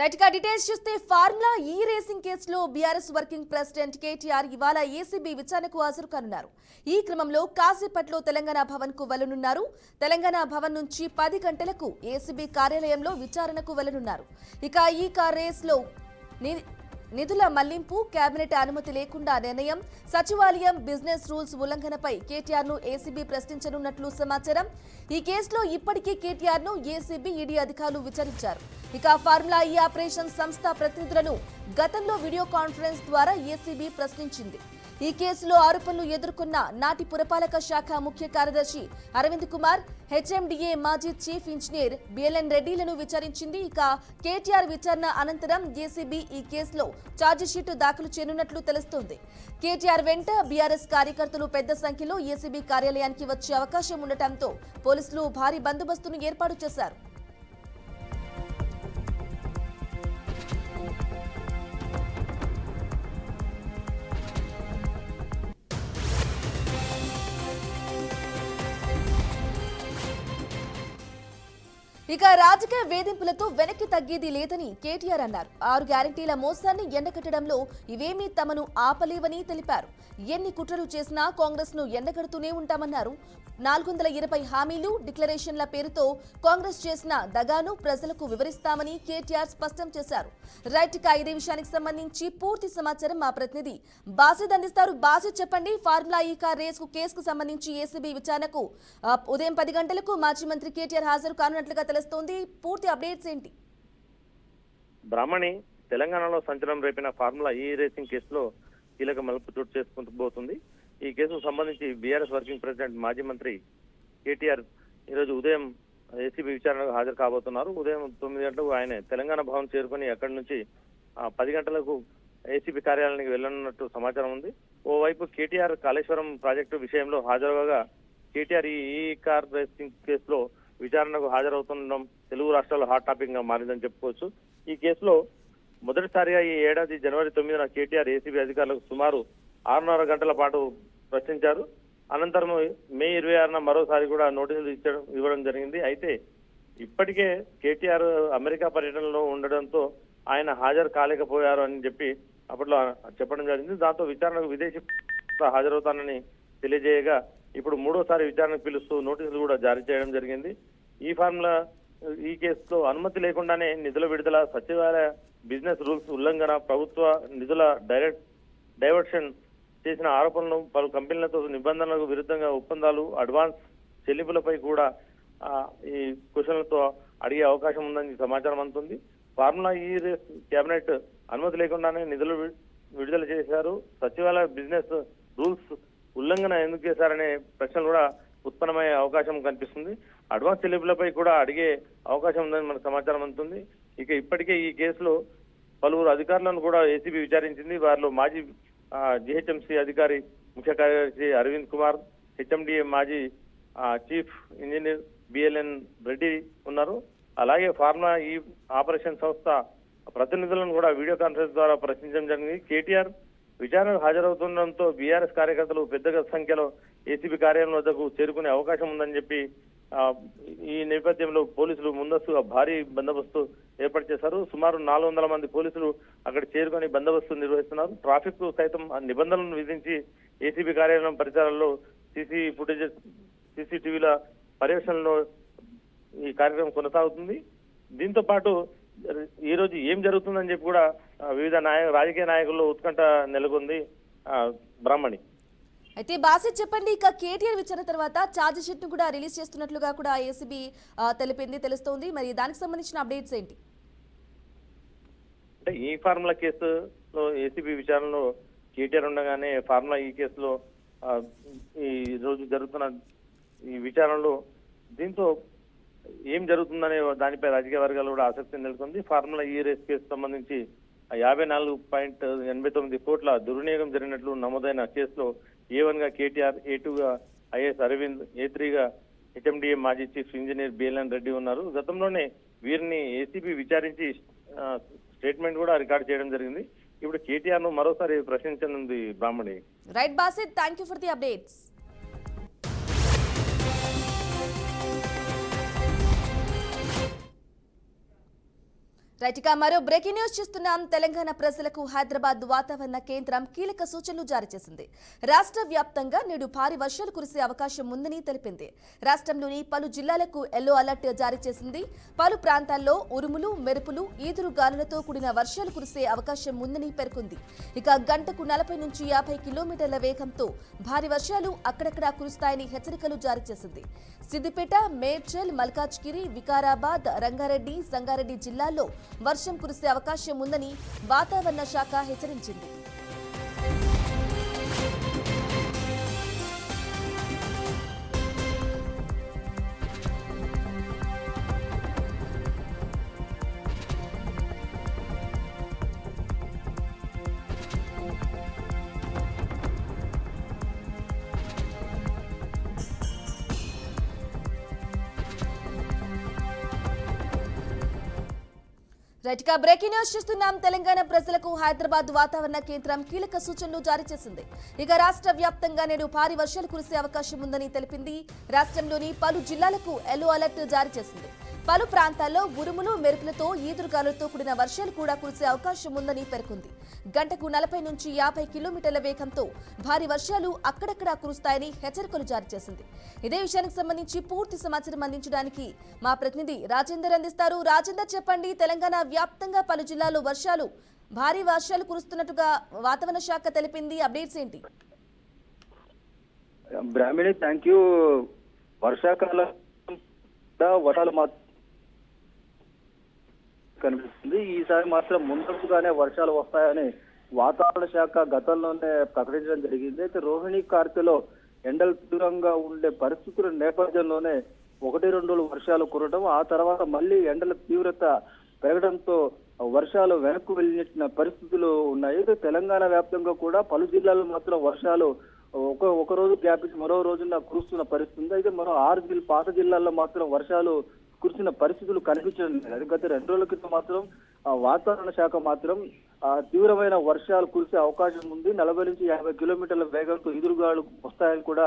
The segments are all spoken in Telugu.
రైట్ గా డీటెయిల్స్ చూస్తే ఫార్ములా ఈ రేసింగ్ కేసులో బీఆర్ఎస్ వర్కింగ్ ప్రెసిడెంట్ కేటీఆర్ ఇవాళ ఏసీబీ విచారణకు హాజరు కానున్నారు. ఈ క్రమంలో కాసేపట్లో తెలంగాణ భవన్ కు వెళ్లనున్నారు. తెలంగాణ భవన్ నుంచి 10 గంటలకు ఏసీబీ కార్యాలయంలో విచారణకు వెళ్లనున్నారు. ఇక ఈ కార్ రేస్లో నిధుల మళ్లింపు, కేబినెట్ అనుమతి లేకుండా నిర్ణయం, సచివాలయం బిజినెస్ రూల్స్ ఉల్లంఘనపై కేటీఆర్ ను ఏసీబీ ప్రశ్నించనున్నట్లు సమాచారం. ఈ కేసులో ఇప్పటికే కేటీఆర్ ను ఏసీబీ, ఈడీ అధికారులు విచారించారు. ఇక ఫార్ములా ఈ ఆపరేషన్ సంస్థ ప్రతినిధులను గతంలో వీడియో కాన్ఫరెన్స్ ద్వారా ఏసీబీ ప్రశ్నించింది. ఈ కేసులో ఆరోపణలు ఎదుర్కొన్న నాటి పురపాలక శాఖ ముఖ్య కార్యదర్శి అరవింద్ కుమార్, హెచ్ఎండిఏ మాజీ చీఫ్ ఇంజనీర్ బిఎల్ఎన్ రెడ్డిలను విచారించింది. ఇక కేటీఆర్ విచారణ అనంతరం ఏసీబీ ఈ కేసులో ఛార్జిషీటు దాఖలు చేయనున్నట్లు తెలుస్తోంది. కేటీఆర్ వెంట బీఆర్ఎస్ కార్యకర్తలు పెద్ద సంఖ్యలో ఏసీబీ కార్యాలయానికి వచ్చే అవకాశం ఉండటంతో పోలీసులు భారీ బందోబస్తును ఏర్పాటు చేశారు. ఇక రాజకీయ వేధింపులతో వెనక్కి తగ్గేది లేదని కేటీఆర్ అన్నారు. 6 గ్యారంటీల మోసాన్ని ఎండగట్టడంలో ఇవేమీ తమను ఆపలేవని తెలిపారు. ఎన్ని కుట్రలు చేసినా కాంగ్రెస్ ను ఎండగడుతూనే ఉంటామన్నారు. 420 హామీలు, డిక్లరేషన్ల పేరుతో కాంగ్రెస్ చేసిన దగాను ప్రజలకు వివరిస్తామని కేటీఆర్ స్పష్టం చేశారు. రైట్ గా ఇదే విషయానికి సంబంధించి పూర్తి సమాచారం మా ప్రతినిధి బాసిద్ అందిస్తారు. బాసిద్ చెప్పండి, ఫార్ములా ఈ కార్ రేసు కేసుకు సంబంధించి ఏసీబీ విచారణకు ఉదయం 10 గంటలకు మాజీ మంత్రి కేటీఆర్ హాజరు కానున్నట్లుగా తెలుస్తోంది. పూర్తి అప్డేట్స్ ఏంటి? బ్రాహ్మణి, తెలంగాణలో సంచలనం రేపిన ఫార్ములా ఈ రేసింగ్ కేసులో కీలక మలుపు చోటు చేసుకుంటూ పోతుంది. ఈ కేసుకు సంబంధించి బీఆర్ఎస్ వర్కింగ్ ప్రెసిడెంట్ మాజీ మంత్రి కేటీఆర్ ఈరోజు ఉదయం ఏసీబీ విచారణకు హాజరు కాబోతున్నారు. ఉదయం 9 గంటలకు ఆయన తెలంగాణ భవన్ చేరుకుని అక్కడి నుంచి 10 గంటలకు ఏసీబీ కార్యాలయానికి వెళ్లనున్నట్టు సమాచారం ఉంది. ఓవైపు కేటీఆర్ కాళేశ్వరం ప్రాజెక్టు విషయంలో హాజరవగా కేటీఆర్ ఈ కార్ రేసింగ్ కేసులో విచారణకు హాజరవుతుండడం తెలుగు రాష్ట్రాల్లో హాట్ టాపిక్ గా మారిందని చెప్పుకోవచ్చు. ఈ కేసులో మొదటిసారిగా ఈ ఏడాది జనవరి 9న కేటీఆర్ ఏసీబీ అధికారులకు సుమారు 6.5 గంటల పాటు ప్రశ్నించారు. అనంతరం మే 26న మరోసారి కూడా నోటీసులు ఇవ్వడం జరిగింది. అయితే ఇప్పటికే కేటీఆర్ అమెరికా పర్యటనలో ఉండడంతో ఆయన హాజరు కాలేకపోయారు అని చెప్పి అప్పట్లో చెప్పడం జరిగింది. దాంతో విచారణకు విదేశీ హాజరవుతానని తెలియజేయగా ఇప్పుడు 3వసారి విచారణకు పిలుస్తూ నోటీసులు కూడా జారీ చేయడం జరిగింది. ఈ ఫార్ములా ఈ కేసులో అనుమతి లేకుండానే నిధుల విడుదల, సచివాలయ బిజినెస్ రూల్స్ ఉల్లంఘన, ప్రభుత్వ నిధుల డైవర్షన్ చేసిన ఆరోపణలు, పలు కంపెనీలతో నిబంధనలకు విరుద్ధంగా ఒప్పందాలు, అడ్వాన్స్ చెల్లింపులపై కూడా ఈ క్వశ్చన్లతో అడిగే అవకాశం ఉందని సమాచారం అందుతుంది. ఫార్ములా ఈ రేస్ కేబినెట్ అనుమతి లేకుండానే నిధులు విడుదల చేశారు, సచివాలయ బిజినెస్ రూల్స్ ఉల్లంఘన ఎందుకు చేశారనే ప్రశ్నలు కూడా ఉత్పన్నమయ్యే అవకాశం కనిపిస్తుంది. అడ్వాన్స్ చెల్లింపులపై కూడా అడిగే అవకాశం ఉందని మనకు సమాచారం అందుతుంది. ఇక ఇప్పటికే ఈ కేసులో పలువురు అధికారులను కూడా ఏసీబీ విచారించింది. వారిలో మాజీ జిహెచ్ఎంసీ అధికారి ముఖ్య కార్యదర్శి అరవింద్ కుమార్, హెచ్ఎండిఏ మాజీ చీఫ్ ఇంజనీర్ బిఎల్ఎన్ రెడ్డి ఉన్నారు. అలాగే ఫార్ములా ఈ ఆపరేషన్ సంస్థ ప్రతినిధులను కూడా వీడియో కాన్ఫరెన్స్ ద్వారా ప్రశ్నించడం జరిగింది. కేటీఆర్ విచారణకు హాజరవుతుండడంతో బీఆర్ఎస్ కార్యకర్తలు పెద్ద సంఖ్యలో ఏసీబీ కార్యాలయం వద్దకు చేరుకునే అవకాశం ఉందని చెప్పి ఈ నేపథ్యంలో పోలీసులు ముందస్తుగా భారీ బందోబస్తు ఏర్పాటు చేశారు. సుమారు 400 మంది పోలీసులు అక్కడ చేరుకొని బందోబస్తు నిర్వహిస్తున్నారు. ట్రాఫిక్ సైతం నిబంధనలను విధించి ఏసీబీ కార్యాలయం పరిసరాల్లో సీసీటీవీల పర్యవేక్షణలో ఈ కార్యక్రమం కొనసాగుతుంది. దీంతో పాటు ఈ రోజు ఏం జరుగుతుందని చెప్పి కూడా వివిధ రాజకీయ నాయకుల్లో ఉత్కంఠ నెలకొంది. బ్రాహ్మణి, అయితే బాసిద్ చెప్పండి, ఇక కేటీఆర్ విచారణ తర్వాత ఛార్జ్ షీట్ ను కూడా రిలీజ్ చేస్తున్నట్లుగా కూడా ఏసీబీ తెలుస్తోంది. మరి దానికి సంబంధించిన అప్డేట్స్ ఏంటి? అంటే ఈ ఫార్ములా కేసులో ఏసీబీ విచారణలో కేటీఆర్ ఉండగానే ఫార్ములా ఈ కేసులో ఈ రోజు జరుగుతున్న ఈ విచారణలో దీంతో ఏం జరుగుతుందనే దానిపై రాజకీయ వర్గాలు కూడా ఆసక్తి నెలకొంది. ఫార్ములా ఈ రేస్ కేసు సంబంధించి 54.89 కోట్ల దుర్వినియోగం జరిగినట్లు నమోదైన కేసులో A1 గా కేటీఆర్, A2 గా ఐఎస్ అరవింద్, A3 గా హెచ్ఎండిఏ మాజీ చీఫ్ ఇంజనీర్ బిఎల్ఎన్ రెడ్డి ఉన్నారు. గతంలోనే వీరిని ఏసీబీ విచారించి స్టేట్మెంట్ కూడా రికార్డు చేయడం జరిగింది. ఇప్పుడు కేటీఆర్ ను మరోసారి ప్రశ్నించనుంది. Brahmani, right Basid, thank you for the updates. Right ఇక మరో బ్రేకింగ్ న్యూస్ చూస్తున్నాం. తెలంగాణ ప్రజలకు హైదరాబాద్ వాతావరణ కేంద్రం కీలక సూచనలు జారీ చేసింది. రాష్ట్ర వ్యాప్తంగా నేడు భారీ వర్షాలు కురిసే అవకాశం ఉందని తెలిపింది. రాష్ట్రంలోని పలు జిల్లాలకు ఎల్లో అలర్ట్ జారీ చేసింది. పలు ప్రాంతాల్లో ఉరుములు, మెరుపులు, ఈదురు గాలులతో కూడిన వర్షాలు కురిసే అవకాశం ఉందని పేర్కొంది. ఇక గంటకు 40 నుంచి 50 కిలోమీటర్ల వేగంతో భారీ వర్షాలు అక్కడక్కడా కురుస్తాయని హెచ్చరికలు జారీ చేసింది. సిద్దిపేట, మేడ్చల్, మల్కాజ్గిరి, వికారాబాద్, రంగారెడ్డి, సంగారెడ్డి జిల్లాల్లో వర్షం కురిసే అవకాశం ఉందని వాతావరణ శాఖ హెచ్చరించింది. రైట్ గా బ్రేకింగ్ న్యూస్ చూస్తున్నాం. తెలంగాణ ప్రజలకు హైదరాబాద్ వాతావరణ కేంద్రం కీలక సూచనలు జారీ చేసింది. ఇక రాష్ట్ర వ్యాప్తంగా నేడు భారీ వర్షాలు కురిసే అవకాశం ఉందని తెలిపింది. రాష్ట్రంలోని పలు జిల్లాలకు ఎల్లో అలర్ట్ జారీ చేసింది. పలు ప్రాంతాల్లో ఉరుములు, మెరుపులతో ఈదురుగాలులతో కూడిన వర్షాలు కూడా కురిసే అవకాశం ఉందని పేర్కొంది. గంటకు 40 నుంచి 50 కిలోమీటర్ల వేగంతో భారీ వర్షాలు అక్కడక్కడా కురుస్తాయని హెచ్చరికలు జారీ చేసింది. ఇదే విషయానికి సంబంధించి పూర్తి సమాచారం అందించడానికి మా ప్రతినిధి రాజేందర్ అందిస్తారు. రాజేందర్, చెప్పండి. తెలంగాణ వ్యాప్తంగా పలు జిల్లాల్లో భారీ వర్షాలు కురుస్తున్నట్టుగా వాతావరణ శాఖ తెలిపింది. అప్డేట్స్ ఏంటి? బ్రాహ్మణి, థ్యాంక్ యూ. వర్షాకాలం వర్షాలు మాత్రం కనిపిస్తుంది. ఈసారి మాత్రం ముందస్తుగానే వర్షాలు వస్తాయని వాతావరణ శాఖ గతంలోనే ప్రకటించడం జరిగింది. అయితే రోహిణి కార్తెలో ఎండలు తీవ్రంగా ఉండే పరిస్థితుల నేపథ్యంలోనే 1-2 రోజులు వర్షాలు కురవడం, ఆ తర్వాత మళ్ళీ ఎండల తీవ్రత పెరగడంతో వర్షాలు వెనక్కు వెళ్ళిన పరిస్థితులు ఉన్నాయి. అయితే తెలంగాణ వ్యాప్తంగా కూడా పలు జిల్లాల్లో మాత్రం వర్షాలు ఒక రోజు గ్యాప్ ఇచ్చి మరో రోజున కురుస్తున్న పరిస్థితి ఉంది. అయితే మరో 6 పాత జిల్లాల్లో మాత్రం వర్షాలు కురిసిన పరిస్థితులు కనిపించడం లేదు. గత 2 రోజుల క్రితం మాత్రం వాతావరణ శాఖ మాత్రం తీవ్రమైన వర్షాలు కురిసే అవకాశం ఉంది, 40 నుంచి 50 కిలోమీటర్ల వేగంతో ఎదురుగాలు వస్తాయని కూడా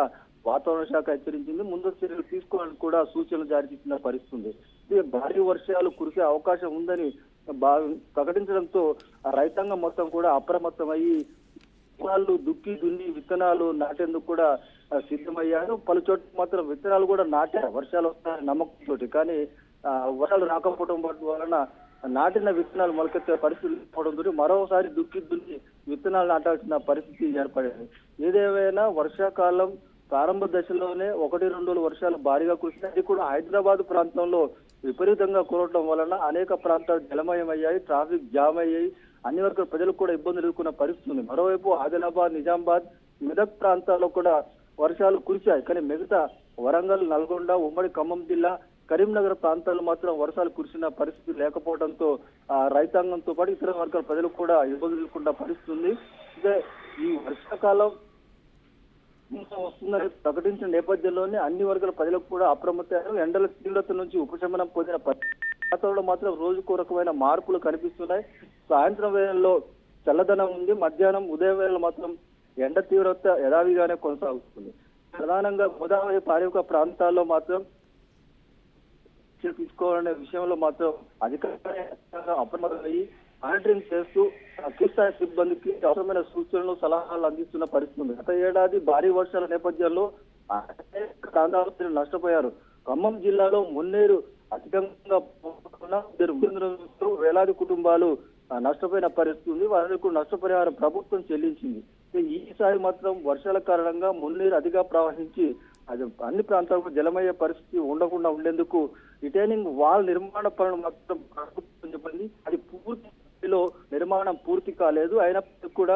వాతావరణ శాఖ హెచ్చరించింది. ముందస్తు చర్యలు తీసుకోవాలని కూడా సూచనలు జారీ చేసిన పరిస్థితి ఉంది. భారీ వర్షాలు కురిసే అవకాశం ఉందని ప్రకటించడంతో రైతాంగం మొత్తం కూడా అప్రమత్తమయ్యి వాళ్ళు దుక్కి దున్ని విత్తనాలు నాటేందుకు కూడా సిద్ధమయ్యారు. పలు చోట్ల మాత్రం విత్తనాలు కూడా నాటారు వర్షాలు వస్తాయని నమ్మకంతో. కానీ వర్షాలు రాకపోవడం వలన నాటిన విత్తనాలు మొలకెత్తే పరిస్థితి లేకపోవడంతో మరోసారి దుక్కి దున్ని విత్తనాలు నాటాల్సిన పరిస్థితి ఏర్పడింది. ఏదేమైనా వర్షాకాలం ప్రారంభ దశలోనే 1-2 రోజులు వర్షాలు భారీగా కురిసినాయి. అది కూడా హైదరాబాద్ ప్రాంతంలో విపరీతంగా కురవడం వలన అనేక ప్రాంతాలు జలమయమయ్యాయి, ట్రాఫిక్ జామ్ అయ్యాయి, అన్ని వర్గాల ప్రజలకు కూడా ఇబ్బందులు ఎదుర్కొన్న పరిస్థితి ఉంది. మరోవైపు ఆదిలాబాద్, నిజామాబాద్, మెదక్ ప్రాంతాల్లో కూడా వర్షాలు కురిశాయి. కానీ మిగతా వరంగల్, నల్గొండ, ఉమ్మడి ఖమ్మం జిల్లా, కరీంనగర్ ప్రాంతాల్లో మాత్రం వర్షాలు కురిసిన పరిస్థితి లేకపోవడంతో రైతాంగంతో పాటు ఇతర వర్గాల ప్రజలకు కూడా ఇబ్బందులు ఎదుర్కొన్న పరిస్థితి ఉంది. ఇదే ఈ వర్షాకాలం వస్తుందని ప్రకటించిన నేపథ్యంలోనే అన్ని వర్గాల ప్రజలకు కూడా అప్రమత్తారు. ఎండల తీవ్రత నుంచి ఉపశమనం పొందిన వాతావరణంలో మాత్రం రోజుకు రకమైన మార్పులు కనిపిస్తున్నాయి. సాయంత్రం వేళల్లో చల్లదనం ఉంది, మధ్యాహ్నం ఉదయం వేళలో మాత్రం ఎండ తీవ్రత యథావిగానే కొనసాగుతుంది. ప్రధానంగా గోదావరి పరివాహక ప్రాంతాల్లో మాత్రం తీసుకోవాలనే విషయంలో మాత్రం అధికారులు అప్రమత్తమయ్యి మానిటరింగ్ చేస్తూ కిసాన్ సిబ్బందికి అవసరమైన సూచనలు, సలహాలు అందిస్తున్న పరిస్థితి ఉంది. గత ఏడాది భారీ వర్షాల నేపథ్యంలో ప్రాంతాలు నష్టపోయారు. ఖమ్మం జిల్లాలో మున్నేరు అధికంగా వేలాది కుటుంబాలు నష్టపోయిన పరిస్థితి ఉంది. వారికి నష్టపరిహారం ప్రభుత్వం చెల్లించింది. ఈసారి మాత్రం వర్షాల కారణంగా మున్నేరు అతిగా ప్రవహించి అది అన్ని ప్రాంతాలకు జలమయ్యే పరిస్థితి ఉండకుండా ఉండేందుకు రిటైనింగ్ వాల్ నిర్మాణ పనులు మాత్రం ప్రభుత్వం చెప్పింది. అది పూర్తిలో నిర్మాణం పూర్తి కాలేదు. అయినప్పటికీ కూడా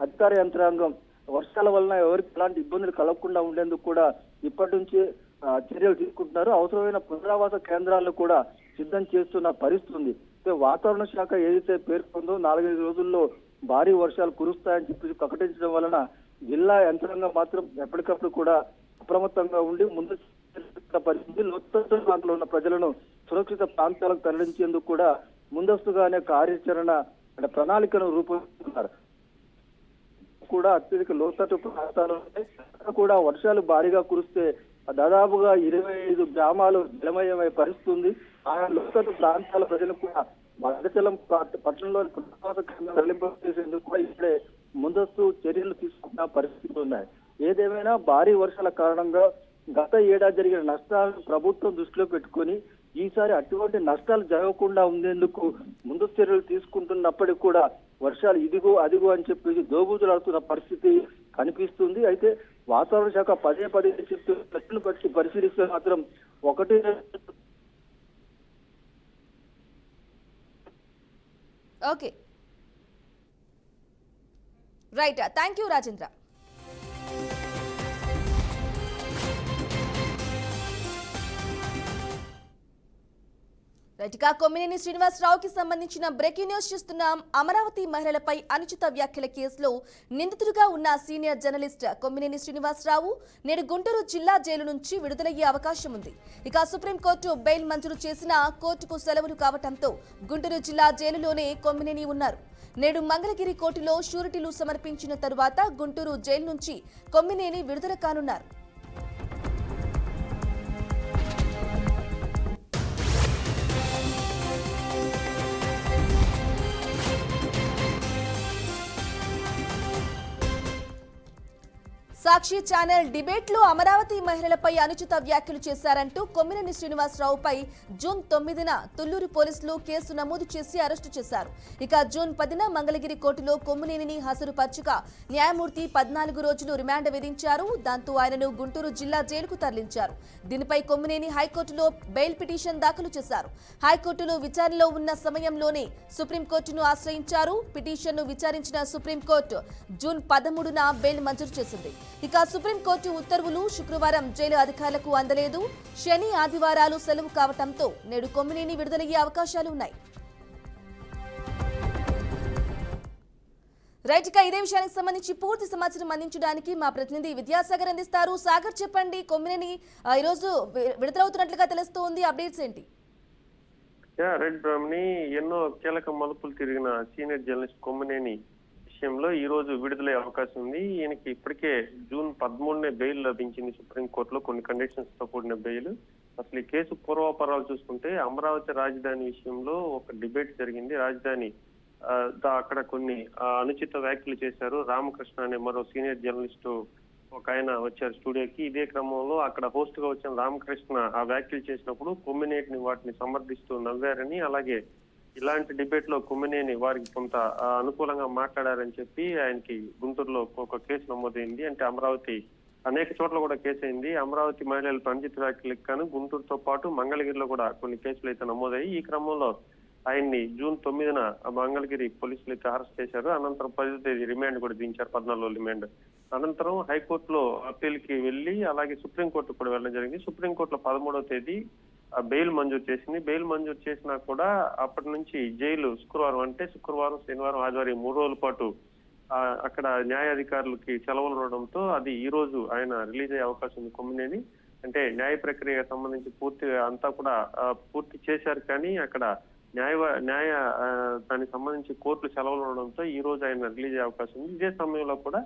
అధికార యంత్రాంగం వర్షాల వలన ఎవరికి ఎలాంటి ఇబ్బందులు కలగకుండా ఉండేందుకు కూడా ఇప్పటి నుంచి చర్యలు తీసుకుంటున్నారు. అవసరమైన పునరావాస కేంద్రాలను కూడా సిద్ధం చేస్తున్న పరిస్థితి ఉంది. వాతావరణ శాఖ ఏదైతే పేర్కొందో 4-5 రోజుల్లో భారీ వర్షాలు కురుస్తాయని చెప్పి ప్రకటించడం వలన జిల్లా యంత్రాంగం మాత్రం ఎప్పటికప్పుడు కూడా అప్రమత్తంగా ఉండి ముందు పరిస్థితి లోతట్టు ప్రాంతంలో ఉన్న ప్రజలను సురక్షిత ప్రాంతాలకు తరలించేందుకు కూడా ముందస్తుగానే కార్యాచరణ ప్రణాళికను రూపొందిస్తున్నారు. కూడా అత్యధిక లోతట్టు ప్రాంతాల్లో కూడా వర్షాలు భారీగా కురిస్తే దాదాపుగా 25 గ్రామాలు జలమయమై పరిస్థితి ఉంది. ఆయా లోతట్టు ప్రాంతాల ప్రజలకు కూడా భద్రాచలం పట్టణంలోని పునరావాస కేంద్రం తరలింపు చేసేందుకు కూడా ఇప్పుడే ముందస్తు చర్యలు తీసుకున్న పరిస్థితులు ఉన్నాయి. ఏదేమైనా భారీ వర్షాల కారణంగా గత ఏడాది జరిగిన నష్టాలను ప్రభుత్వం దృష్టిలో పెట్టుకొని ఈసారి అటువంటి నష్టాలు జరగకుండా ఉండేందుకు ముందు చర్యలు తీసుకుంటున్నప్పటికీ కూడా వర్షాలు ఇదిగో అదిగో అని చెప్పేసి దోబూచులాడుతున్న పరిస్థితి కనిపిస్తుంది. అయితే వాతావరణ శాఖ పదే చెప్తున్న బట్టి పరిశీలిస్తే మాత్రం ఒకటి okay, right. Thank you Rajendra. రైట్గా కొమ్మినేని శ్రీనివాసరావుకి సంబంధించిన బ్రేకింగ్ న్యూస్ చూస్తున్నాం. అమరావతి మహిళలపై అనుచిత వ్యాఖ్యల కేసులో నిందితుడిగా ఉన్న సీనియర్ జర్నలిస్ట్ కొమ్మినేని శ్రీనివాసరావు నేడు గుంటూరు జిల్లా జైలు నుంచి విడుదలయ్యే అవకాశం ఉంది. ఇక సుప్రీంకోర్టు బెయిల్ మంజూరు చేసిన కోర్టుకు సెలవులు కావడంతో గుంటూరు జిల్లా జైలులోనే కొమ్మినేని ఉన్నారు. నేడు మంగళగిరి కోర్టులో షూరిటీలు సమర్పించిన తరువాత గుంటూరు జైలు నుంచి కొమ్మినేని విడుదల కానున్నారు. సాక్షి ఛానల్ డిబేట్లో అమరావతి మహిళలపై అనుచిత వ్యాఖ్యలు చేశారంటూ కొమ్మినేని శ్రీనివాసరావుపై జూన్ 9న తుళ్లూరు పోలీసులు కేసు నమోదు చేసి అరెస్టు చేశారు. ఇక జూన్ 10న మంగళగిరి కోర్టులో కొమ్మినేనిని హాజరుపరచగా న్యాయమూర్తి 14 రోజులు రిమాండ్ విధించారు. దాంతో ఆయనను గుంటూరు జిల్లా జైలుకు తరలించారు. దీనిపై కొమ్మినేని హైకోర్టులో బెయిల్ పిటిషన్ దాఖలు చేశారు. హైకోర్టులో విచారణలో ఉన్న సమయంలోనే సుప్రీంకోర్టును ఆశ్రయించారు. పిటిషన్ను విచారించిన సుప్రీంకోర్టు జూన్ 13న బెయిల్ మంజూరు చేసింది. ఇక సుప్రీంకోర్టు ఉత్తర్వులు శుక్రవారం జైలు అధికారులకు అందలేదు. శని ఆదివారాలు సెలవు కావడంతో నేడు కొమ్మినేని విడుదలయ్యే అవకాశాలు ఉన్నాయి. రైట్ గా ఇదే విషయానికి సంబంధించి పూర్తి సమాచారం అందించడానికి మా ప్రతినిధి విద్యాసాగర్ అందిస్తారు. సాగర్, చెప్పండి, కొమ్మినేని ఈరోజు విడుదలవుతున్నట్లుగా తెలుస్తోంది, అప్డేట్స్ ఏంటి? రైట్ బ్రాహ్మణి, ఎన్నో కీలక మలుపులు తిరిగిన సీనియర్ జర్నలిస్ట్ కొమ్మినేని విషయంలో ఈ రోజు విడుదలయ్యే అవకాశం ఉంది. ఈయనకి ఇప్పటికే జూన్ 13నే బెయిల్ లభించింది సుప్రీంకోర్టులో, కొన్ని కండిషన్స్ తో కూడిన బెయిల్. అసలు ఈ కేసు పూర్వాపరాలు చూసుకుంటే అమరావతి రాజధాని విషయంలో ఒక డిబేట్ జరిగింది. రాజధాని అక్కడ కొన్ని అనుచిత వ్యాఖ్యలు చేశారు. రామకృష్ణ అనే మరో సీనియర్ జర్నలిస్టు ఒక ఆయన వచ్చారు స్టూడియోకి. ఇదే క్రమంలో అక్కడ హోస్ట్ గా వచ్చిన రామకృష్ణ ఆ వ్యాఖ్యలు చేసినప్పుడు కొమ్మినేటిని వాటిని సమర్థిస్తూ నవ్వారని, అలాగే ఇలాంటి డిబేట్ లో కొమ్మినేని వారికి కొంత అనుకూలంగా మాట్లాడారని చెప్పి ఆయనకి గుంటూరులో ఒక కేసు నమోదైంది. అంటే అమరావతి అనేక చోట్ల కూడా కేసు అయింది. అమరావతి మహిళలపై అనుచిత వ్యాఖ్యలకు గాను గుంటూరుతో పాటు మంగళగిరిలో కూడా కొన్ని కేసులు అయితే నమోదయ్యి ఈ క్రమంలో ఆయన్ని జూన్ 9న మంగళగిరి పోలీసులు అయితే అరెస్ట్ చేశారు. అనంతరం 10వ తేదీ రిమాండ్ కూడా దించారు, 14 రిమాండ్. అనంతరం హైకోర్టులో అప్పీల్ కి వెళ్లి అలాగే సుప్రీంకోర్టు కూడా వెళ్ళడం జరిగింది. సుప్రీంకోర్టులో 13వ తేదీ బెయిల్ మంజూరు చేసింది. బెయిల్ మంజూరు చేసినా కూడా అప్పటి నుంచి జైలు శుక్రవారం, శనివారం, ఆదివారం 3 రోజుల పాటు అక్కడ న్యాయాధికారులకి సెలవులు రావడంతో అది ఈ రోజు ఆయన రిలీజ్ అయ్యే అవకాశం ఉంది. కొమ్మినేని అంటే న్యాయ ప్రక్రియకు సంబంధించి పూర్తి చేశారు, కానీ అక్కడ దానికి సంబంధించి కోర్టులు సెలవులు ఉండడంతో ఈ రోజు ఆయన రిలీజ్ అయ్యే అవకాశం ఉంది. ఇదే సమయంలో కూడా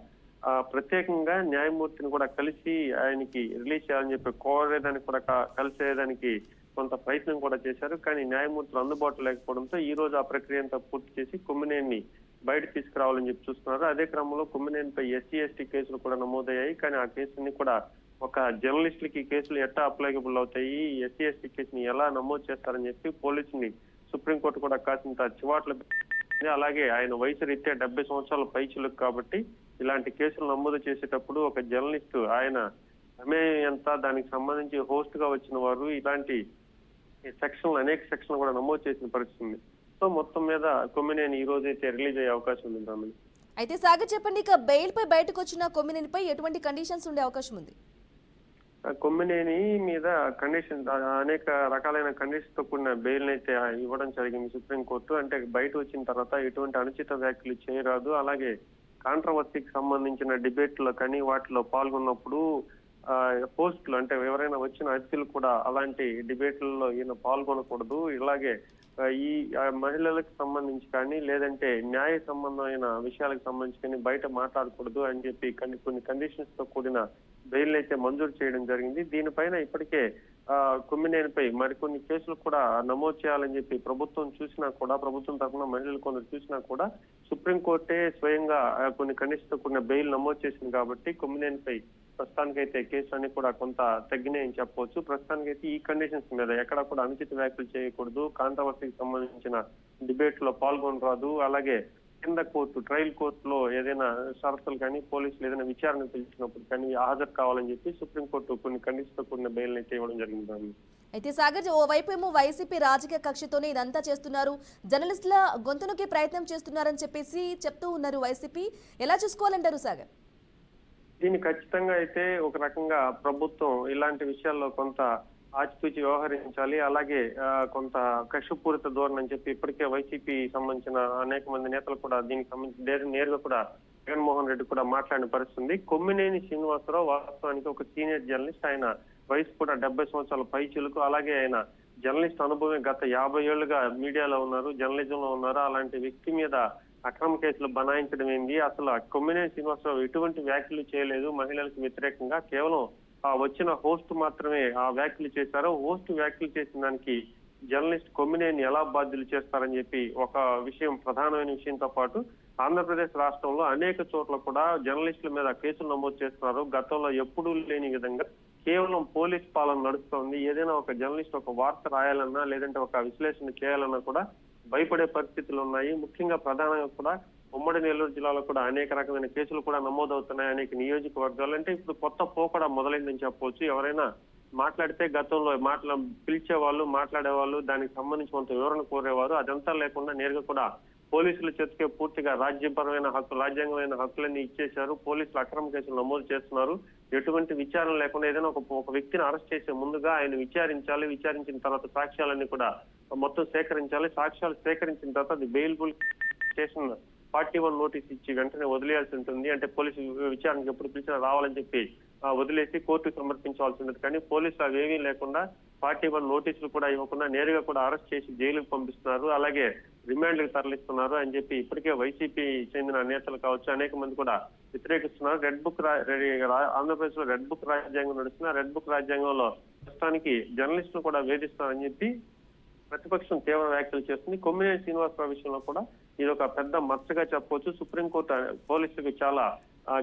ప్రత్యేకంగా న్యాయమూర్తిని కూడా కలిసి ఆయనకి రిలీజ్ చేయాలని చెప్పి కోరేదానికి కూడా కలిసేదానికి కొంత ప్రయత్నం కూడా చేశారు. కానీ న్యాయమూర్తులు అందుబాటులో లేకపోవడంతో ఈ రోజు ఆ ప్రక్రియ అంతా పూర్తి చేసి కొమ్మినేని బయట తీసుకురావాలని చెప్పి చూస్తున్నారు. అదే క్రమంలో కొమ్మినేనిపై ఎస్సీ ఎస్టీ కేసులు కూడా నమోదయ్యాయి. కానీ ఆ కేసుని కూడా ఒక జర్నలిస్టులకి కేసులు ఎట్టా అప్లైకబుల్ అవుతాయి, ఎస్సీ ఎస్టీ కేసుని ఎలా నమోదు చేస్తారని చెప్పి పోలీసుని సుప్రీంకోర్టు కూడా కాసింత చివాట్లు. అలాగే ఆయన వయసు రీత్యా 70 సంవత్సరాల పైచిలకు కాబట్టి ఇలాంటి కేసులు నమోదు చేసేటప్పుడు ఒక జర్నలిస్టు ఆయన ప్రమేయం ఎంత, దానికి సంబంధించి హోస్ట్ గా వచ్చిన వారు, ఇలాంటి అనేక సెక్షన్లు కూడా నమోదు చేసిన పరిస్థితి ఉంది. సో మొత్తం మీద కొమ్మినేని ఈ రోజు అయితే రిలీజ్ అయ్యే అవకాశం ఉంది బ్రాహ్మణి. అయితే సాగర్, చెప్పండి, ఇక బెయిల్ పై బయటకు వచ్చిన కొమ్మినేనిపై ఎటువంటి కండిషన్స్ ఉండే అవకాశం ఉంది? కొమ్మినేని మీద అనేక రకాలైన కండిషన్స్ తో కూడిన బెయిల్ అయితే ఇవ్వడం జరిగింది సుప్రీంకోర్టు. అంటే బయట వచ్చిన తర్వాత ఎటువంటి అనుచిత వ్యాఖ్యలు చేయరాదు, అలాగే కాంట్రవర్సీకి సంబంధించిన డిబేట్లో కానీ వాటిలో పాల్గొన్నప్పుడు పోస్టులు అంటే ఎవరైనా వచ్చిన అతిథులు కూడా అలాంటి డిబేట్లలో ఈయన పాల్గొనకూడదు. ఇలాగే ఈ మహిళలకు సంబంధించి కానీ లేదంటే న్యాయ సంబంధమైన విషయాలకు సంబంధించి కానీ బయట మాట్లాడకూడదు అని చెప్పి కొన్ని కండిషన్స్ తో కూడిన బెయిల్ అయితే మంజూరు చేయడం జరిగింది. దీనిపైన ఇప్పటికే కొమ్మినేనిపై మరికొన్ని కేసులు కూడా నమోదు చేయాలని చెప్పి ప్రభుత్వం చూసినా కూడా, ప్రభుత్వం తరఫున మహిళలు కొందరు చూసినా కూడా సుప్రీంకోర్టే స్వయంగా కొన్ని కండిషన్స్ తో కూడిన బెయిల్ నమోదు చేసింది కాబట్టి కొమ్మినేనిపై ప్రస్తుతానికైతే కేసులన్నీ కూడా కొంత తగ్గినాయని చెప్పవచ్చు. ప్రస్తుతానికైతే ఈ కండిషన్స్ మీద ఎక్కడ కూడా అనుచిత వ్యాఖ్యలు చేయకూడదు, కాంట్రవర్సీకి సంబంధించిన డిబేట్ లో పాల్గొనరాదు, అలాగే కింద కోర్టు ట్రయల్ కోర్టులో ఏదైనా షరతులు కానీ పోలీసులు ఏదైనా విచారణ పిలిచినప్పుడు కానీ హాజరు కావాలని చెప్పి సుప్రీంకోర్టు కొన్ని కండిషన్స్ తో కూడిన బెయిల్ అయితే ఇవ్వడం జరిగింది. అయితే సాగర్, ఓవైపు ఏమో వైసీపీ రాజకీయ కక్షతోనే ఇదంతా చేస్తున్నారు, జర్నలిస్టుల గొంతునొక్కే ప్రయత్నం చేస్తున్నారని చెప్పేసి చెప్తూ ఉన్నారు వైసీపీ. ఎలా చూసుకోవాలంటారు సాగర్? దీన్ని ఖచ్చితంగా అయితే ఒక రకంగా ప్రభుత్వం ఇలాంటి విషయాల్లో కొంత ఆచితూచి వ్యవహరించాలి. అలాగే కొంత కక్షపూరిత ధోరణి అని చెప్పి ఇప్పటికే వైసీపీ సంబంధించిన అనేక మంది నేతలు కూడా దీనికి సంబంధించి నేరుగా కూడా జగన్మోహన్ రెడ్డి కూడా మాట్లాడిన పరిస్థితుంది. కొమ్మినేని శ్రీనివాసరావు వాస్తవానికి ఒక సీనియర్ జర్నలిస్ట్. ఆయన వయసు కూడా 70 సంవత్సరాల పైచిలుకు. అలాగే ఆయన జర్నలిస్ట్ అనుభవం గత 50 ఏళ్లుగా మీడియాలో ఉన్నారు, జర్నలిజంలో ఉన్నారు. అలాంటి వ్యక్తి మీద అక్రమ కేసులు బనాయించడం ఏంది? అసలు కొమ్మినేని శ్రీనివాసరావు ఎటువంటి వ్యాఖ్యలు చేయలేదు మహిళలకు వ్యతిరేకంగా. కేవలం వచ్చిన హోస్ట్ మాత్రమే ఆ వ్యాఖ్యలు చేశారు. హోస్ట్ వ్యాఖ్యలు చేసిన దానికి జర్నలిస్ట్ కొమ్మినేని ఎలా బాధ్యులు చేస్తారని చెప్పి ఒక విషయం, ప్రధానమైన విషయంతో పాటు ఆంధ్రప్రదేశ్ రాష్ట్రంలో అనేక చోట్ల కూడా జర్నలిస్టుల మీద కేసులు నమోదు చేస్తున్నారు. గతంలో ఎప్పుడూ లేని విధంగా కేవలం పోలీస్ పాలన నడుస్తోంది. ఏదైనా ఒక జర్నలిస్ట్ ఒక వార్త రాయాలన్నా లేదంటే ఒక విశ్లేషణ చేయాలన్నా కూడా భయపడే పరిస్థితులు ఉన్నాయి. ముఖ్యంగా ప్రధానంగా కూడా ఉమ్మడి నెల్లూరు జిల్లాలో కూడా అనేక రకమైన కేసులు కూడా నమోదవుతున్నాయి. అనేక నియోజకవర్గాలు అంటే ఇప్పుడు కొత్త పోకడా మొదలైందని చెప్పవచ్చు. ఎవరైనా మాట్లాడితే గతంలో పిలిచేవాళ్ళు, మాట్లాడేవాళ్ళు, దానికి సంబంధించి కొంత వివరణ కోరేవారు. అదంతా లేకుండా నేరుగా కూడా పోలీసుల చేతికే పూర్తిగా రాజ్యాంగమైన హక్కులన్నీ ఇచ్చేశారు. పోలీసులు అక్రమ కేసులు నమోదు చేస్తున్నారు. ఎటువంటి విచారణ లేకుండా ఏదైనా ఒక వ్యక్తిని అరెస్ట్ చేసే ముందుగా ఆయన విచారించాలి. విచారించిన తర్వాత సాక్ష్యాలన్నీ కూడా మొత్తం సేకరించాలి. సాక్ష్యాలు సేకరించిన తర్వాత అది బెయిలబుల్ స్టేషన్ 41 నోటీస్ ఇచ్చి వెంటనే వదిలేయాల్సి ఉంటుంది. అంటే పోలీసు విచారణకు ఎప్పుడు పిలిచినా రావాలని చెప్పి వదిలేసి కోర్టుకు సమర్పించాల్సి ఉంటుంది. కానీ పోలీసులు అవేమీ లేకుండా 41 నోటీసులు కూడా ఇవ్వకుండా నేరుగా కూడా అరెస్ట్ చేసి జైలుకు పంపిస్తున్నారు. అలాగే రిమాండ్లకు తరలిస్తున్నారు అని చెప్పి ఇప్పటికే వైసీపీ చెందిన నేతలు కావచ్చు అనేక మంది కూడా వ్యతిరేకిస్తున్నారు. ఆంధ్రప్రదేశ్ లో రెడ్ బుక్ రాజ్యాంగం నడుస్తున్న రెడ్ బుక్ రాజ్యాంగంలో ప్రస్తుతానికి జర్నలిస్టులు కూడా వేధిస్తున్నారని చెప్పి ప్రతిపక్షం తీవ్ర వ్యాఖ్యలు చేస్తుంది. కొమ్మినేని శ్రీనివాసరావు విషయంలో కూడా ఇది ఒక పెద్ద మచ్చగా చెప్పవచ్చు. సుప్రీంకోర్టు పోలీసులకు చాలా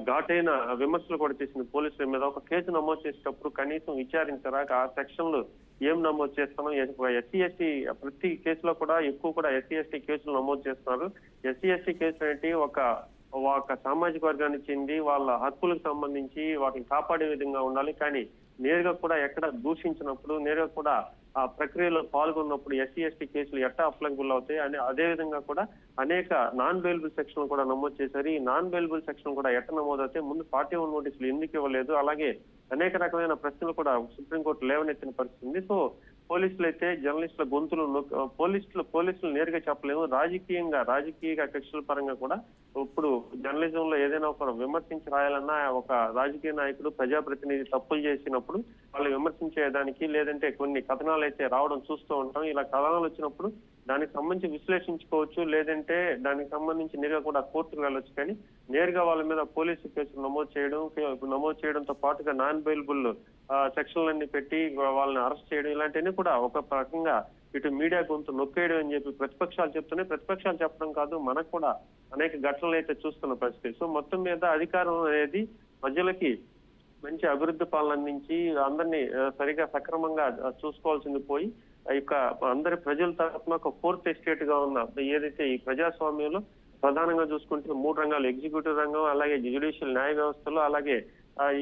ఘాటైన విమర్శలు కూడా చేసింది. పోలీసుల మీద ఒక కేసు నమోదు చేసేటప్పుడు కనీసం విచారించరా, ఆ సెక్షన్లు ఏం నమోదు చేస్తున్నాం, ఎస్సీ ఎస్టీ ప్రతి కేసులో కూడా ఎక్కువ కూడా ఎస్సీ ఎస్టీ కేసులు నమోదు చేస్తున్నారు. ఎస్సీ ఎస్టీ కేసులు ఏంటి, ఒక సామాజిక వర్గానికి చెంది వాళ్ళ హక్కులకు సంబంధించి వాటిని కాపాడే విధంగా ఉండాలి. కానీ నేరుగా కూడా ఎక్కడ దూషించినప్పుడు, నేరుగా కూడా ఆ ప్రక్రియలో పాల్గొన్నప్పుడు ఎస్సీ ఎస్టీ కేసులు ఎట్టా అప్లికబుల్ అవుతాయి అని అదే విధంగా కూడా అనేక నాన్ బెయిలబుల్ సెక్షన్ కూడా నమోదు చేశారు. ఈ నాన్ బెయిలబుల్ సెక్షన్ కూడా ఎట్ట నమోదవుతాయి, ముందు 41 నోటీసులు ఎందుకు ఇవ్వలేదు, అలాగే అనేక రకమైన ప్రశ్నలు కూడా సుప్రీంకోర్టు లేవనెత్తిన పరిస్థితి ఉంది. సో పోలీసులు అయితే జర్నలిస్టుల గొంతులు పోలీసులు నేరుగా చెప్పలేము. రాజకీయ కక్షల పరంగా కూడా ఇప్పుడు జర్నలిజంలో ఏదైనా ఒక విమర్శించి రాయాలన్నా ఒక రాజకీయ నాయకుడు, ప్రజాప్రతినిధి తప్పులు చేసినప్పుడు వాళ్ళు విమర్శించేదానికి లేదంటే కొన్ని కథనాలు అయితే రావడం చూస్తూ ఉంటాం. ఇలా కథనాలు వచ్చినప్పుడు దానికి సంబంధించి విశ్లేషించుకోవచ్చు, లేదంటే దానికి సంబంధించి నేరుగా కూడా కోర్టుకు వెళ్ళొచ్చు. కానీ నేరుగా వాళ్ళ మీద పోలీసు కేసులు నమోదు చేయడంతో పాటుగా నాన్ బెయిలబుల్ సెక్షన్లన్నీ పెట్టి వాళ్ళని అరెస్ట్ చేయడం ఇలాంటివన్నీ కూడా ఒక రకంగా ఇటు మీడియా గొంతు నొక్కేయడం అని చెప్పి ప్రతిపక్షాలు చెప్తున్నాయి. ప్రతిపక్షాలు చెప్పడం కాదు, మనకు కూడా అనేక ఘటనలు అయితే చూస్తున్న పరిస్థితి. సో మొత్తం మీద అధికారం అనేది ప్రజలకి మంచి అభివృద్ధి పాలన అందించి అందరినీ సక్రమంగా చూసుకోవాల్సింది పోయి ఇక అందరి ప్రజల తరఫున ఒక 4th ఎస్టేట్ గా ఉన్న ఏదైతే ఈ ప్రజాస్వామ్యంలో ప్రధానంగా చూసుకుంటే 3 రంగాలు, ఎగ్జిక్యూటివ్ రంగం, అలాగే జ్యుడిషియల్ న్యాయ వ్యవస్థలో, అలాగే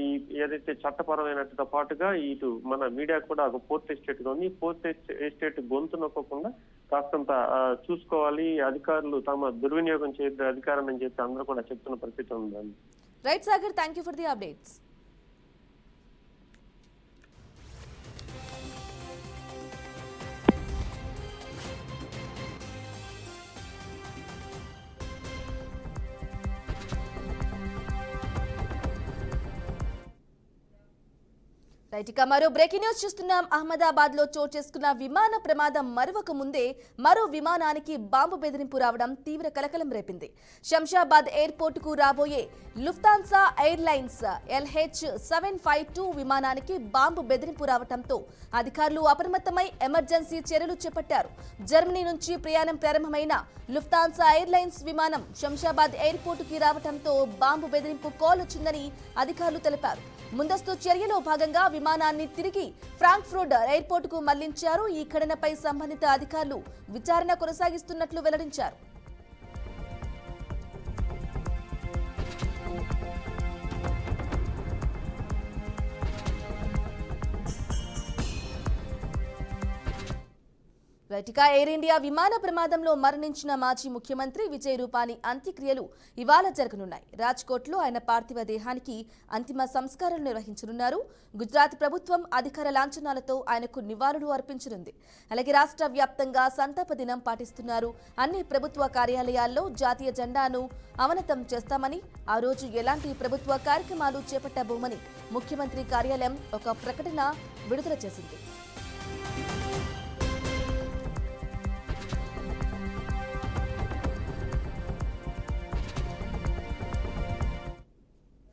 ఈ ఏదైతే చట్టపరమైనతో పాటుగా ఇటు మన మీడియా కూడా ఒక 4th ఎస్టేట్ గా ఉంది. 4th ఎస్టేట్ గొంతు నొక్కకుండా కాస్తంత చూసుకోవాలి, అధికారులు తమ దుర్వినియోగం చేయొద్దు అధికారాన్ని అని చెప్పి అందరూ కూడా చెప్తున్న పరిస్థితి ఉందండి. Right Sagar, thank you for the updates. Right, ఇక మరో బ్రేకింగ్ న్యూస్ చూస్తున్నాం. అహ్మదాబాద్ లో చోటు చేసుకున్న విమాన ప్రమాదం మరొక ముందే మరో విమానానికి బాంబు బెదిరింపు రావడం తీవ్ర కలకలం రేపింది. శంషాబాద్ ఎయిర్పోర్ట్ కు రాబోయే లుఫ్తాన్సా ఎయిర్లైన్స్ LH752 విమానానికి బాంబు బెదిరింపు రావడంతో అధికారులు అప్రమత్తమై ఎమర్జెన్సీ చర్యలు చేపట్టారు. జర్మనీ నుంచి ప్రయాణం ప్రారంభమైన లుఫ్తాన్సా ఎయిర్లైన్స్ విమానం శంషాబాద్ ఎయిర్పోర్ట్ కి రావడంతో బాంబు బెదిరింపు కాల్ వచ్చిందని అధికారులు తెలిపారు. ముందస్తు చర్యలో భాగంగా విమానాన్ని తిరిగి ఫ్రాంక్ఫర్ట్ ఎయిర్పోర్ట్ కు మళ్లించారు. ఈ ఘటనపై సంబంధిత అధికారులు విచారణ కొనసాగిస్తున్నట్లు వెల్లడించారు. రైటికా ఎయిర్ ఇండియా విమాన ప్రమాదంలో మరణించిన మాజీ ముఖ్యమంత్రి విజయ్ రూపానీ అంత్యక్రియలు ఇవాళ జరగనున్నాయి. రాజ్కోట్లో ఆయన పార్థివ దేహానికి అంతిమ సంస్కారాలు నిర్వహించనున్నారు. గుజరాత్ ప్రభుత్వం అధికార లాంఛనాలతో ఆయనకు నివాళులు అర్పించనుంది. అలాగే రాష్ట్ర వ్యాప్తంగా సంతాప దినం పాటిస్తున్నారు. అన్ని ప్రభుత్వ కార్యాలయాల్లో జాతీయ జెండాను అవనతం చేస్తామని, ఆ రోజు ఎలాంటి ప్రభుత్వ కార్యక్రమాలు చేపట్టబోమని ముఖ్యమంత్రి కార్యాలయం ఒక ప్రకటన విడుదల చేసింది.